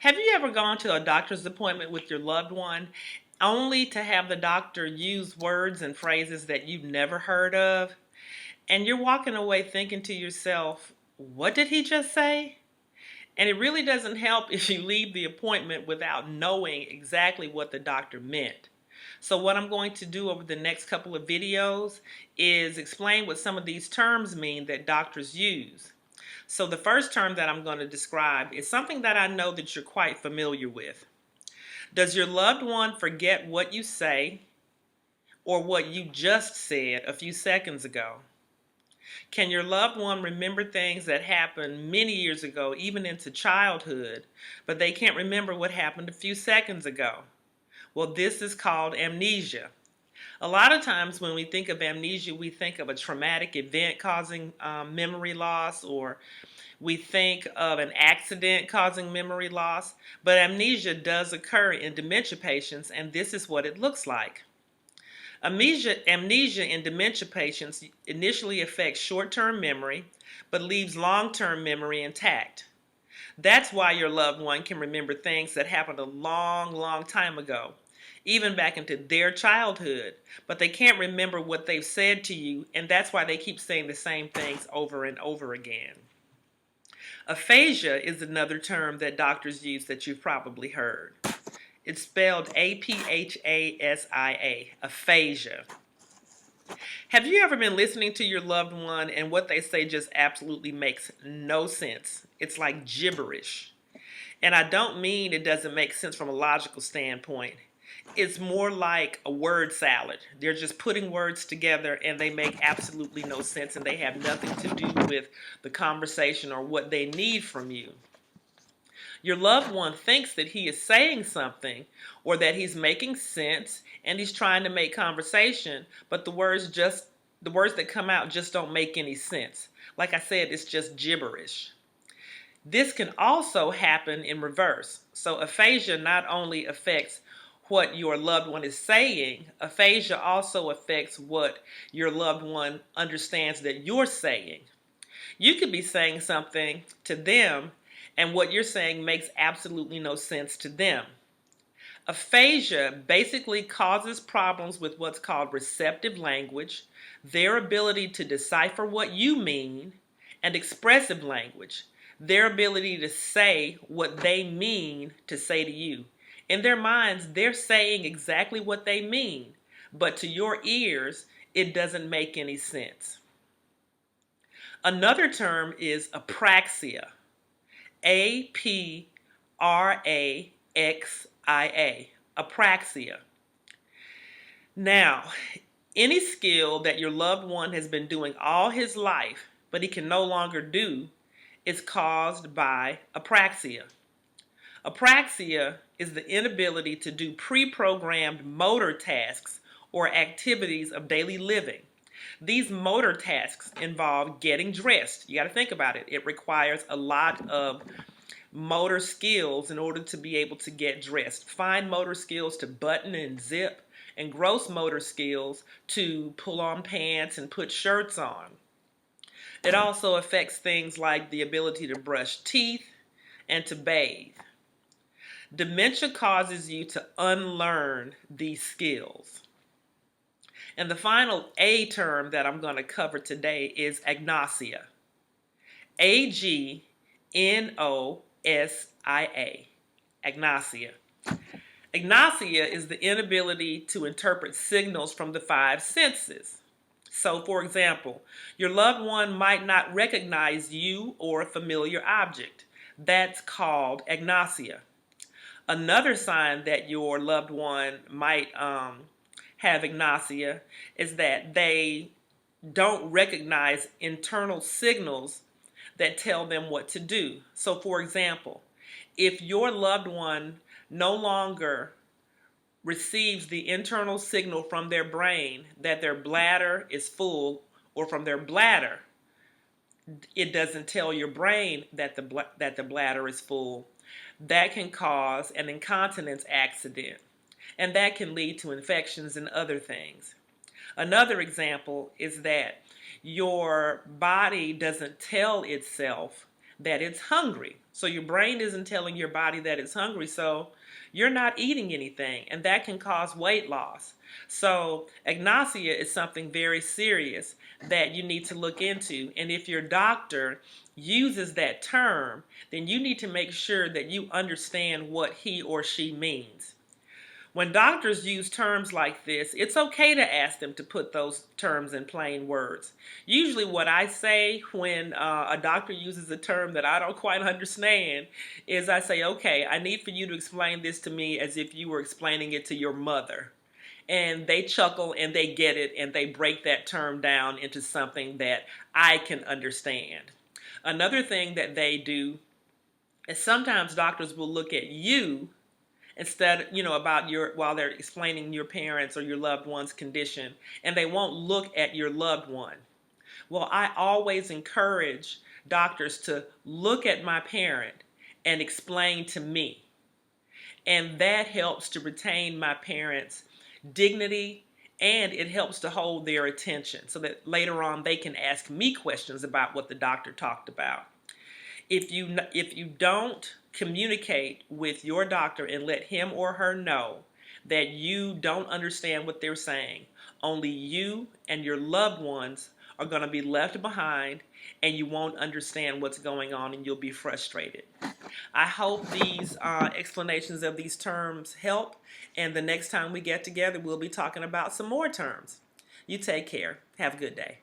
Have you ever gone to a doctor's appointment with your loved one only to have the doctor use words and phrases that you've never heard of? And you're walking away thinking to yourself, what did he just say? And it really doesn't help if you leave the appointment without knowing exactly what the doctor meant. So what I'm going to do over the next couple of videos is explain what some of these terms mean that doctors use. So the first term that I'm going to describe is something that I know that you're quite familiar with. Does your loved one forget what you say or what you just said a few seconds ago? Can your loved one remember things that happened many years ago, even into childhood, but they can't remember what happened a few seconds ago? Well, this is called amnesia. A lot of times when we think of amnesia, we think of a traumatic event causing memory loss, or we think of an accident causing memory loss, but amnesia does occur in dementia patients, and this is what it looks like. Amnesia in dementia patients initially affects short-term memory, but leaves long-term memory intact. That's why your loved one can remember things that happened a long, long time ago, even back into their childhood, but they can't remember what they've said to you, and that's why they keep saying the same things over and over again. Aphasia is another term that doctors use that you've probably heard. It's spelled A-P-H-A-S-I-A, aphasia. Have you ever been listening to your loved one and what they say just absolutely makes no sense? It's like gibberish. And I don't mean it doesn't make sense from a logical standpoint. It's more like a word salad. They're just putting words together and they make absolutely no sense, and they have nothing to do with the conversation or what they need from you. Your loved one thinks that he is saying something or that he's making sense and he's trying to make conversation, but the words that come out just don't make any sense. Like I said, it's just gibberish. This can also happen in reverse. So aphasia not only affects what your loved one is saying, aphasia also affects what your loved one understands that you're saying. You could be saying something to them, and what you're saying makes absolutely no sense to them. Aphasia basically causes problems with what's called receptive language, their ability to decipher what you mean, and expressive language, their ability to say what they mean to say to you. In their minds, they're saying exactly what they mean, but to your ears, it doesn't make any sense. Another term is apraxia. A-P-R-A-X-I-A. Apraxia. Now, any skill that your loved one has been doing all his life, but he can no longer do, is caused by apraxia. Apraxia is the inability to do pre-programmed motor tasks or activities of daily living. These motor tasks involve getting dressed. You got to think about it. It requires a lot of motor skills in order to be able to get dressed. Fine motor skills to button and zip, and gross motor skills to pull on pants and put shirts on. It also affects things like the ability to brush teeth and to bathe. Dementia causes you to unlearn these skills. And the final A term that I'm going to cover today is agnosia. A-G-N-O-S-I-A. Agnosia. Agnosia is the inability to interpret signals from the five senses. So, for example, your loved one might not recognize you or a familiar object. That's called agnosia. Another sign that your loved one might have agnosia is that they don't recognize internal signals that tell them what to do. So, for example, if your loved one no longer receives the internal signal from their brain that their bladder is full, or from their bladder, it doesn't tell your brain that the bladder is full, that can cause an incontinence accident, and that can lead to infections and other things. Another example is that your body doesn't tell itself that it's hungry. So your brain isn't telling your body that it's hungry, so you're not eating anything, and that can cause weight loss. So agnosia is something very serious that you need to look into. And if your doctor uses that term, then you need to make sure that you understand what he or she means. When doctors use terms like this, it's okay to ask them to put those terms in plain words. Usually, what I say when a doctor uses a term that I don't quite understand is I say, okay, I need for you to explain this to me as if you were explaining it to your mother. And they chuckle and they get it and they break that term down into something that I can understand. Another thing that they do is sometimes doctors will look at you instead, about your, while they're explaining your parents or your loved one's condition, and they won't look at your loved one. Well, I always encourage doctors to look at my parent and explain to me, and that helps to retain my parents' dignity, and it helps to hold their attention so that later on they can ask me questions about what the doctor talked about. If you don't communicate with your doctor and let him or her know that you don't understand what they're saying, only you and your loved ones are going to be left behind, and you won't understand what's going on, and you'll be frustrated. I hope these explanations of these terms help, and the next time we get together, we'll be talking about some more terms. You take care. Have a good day.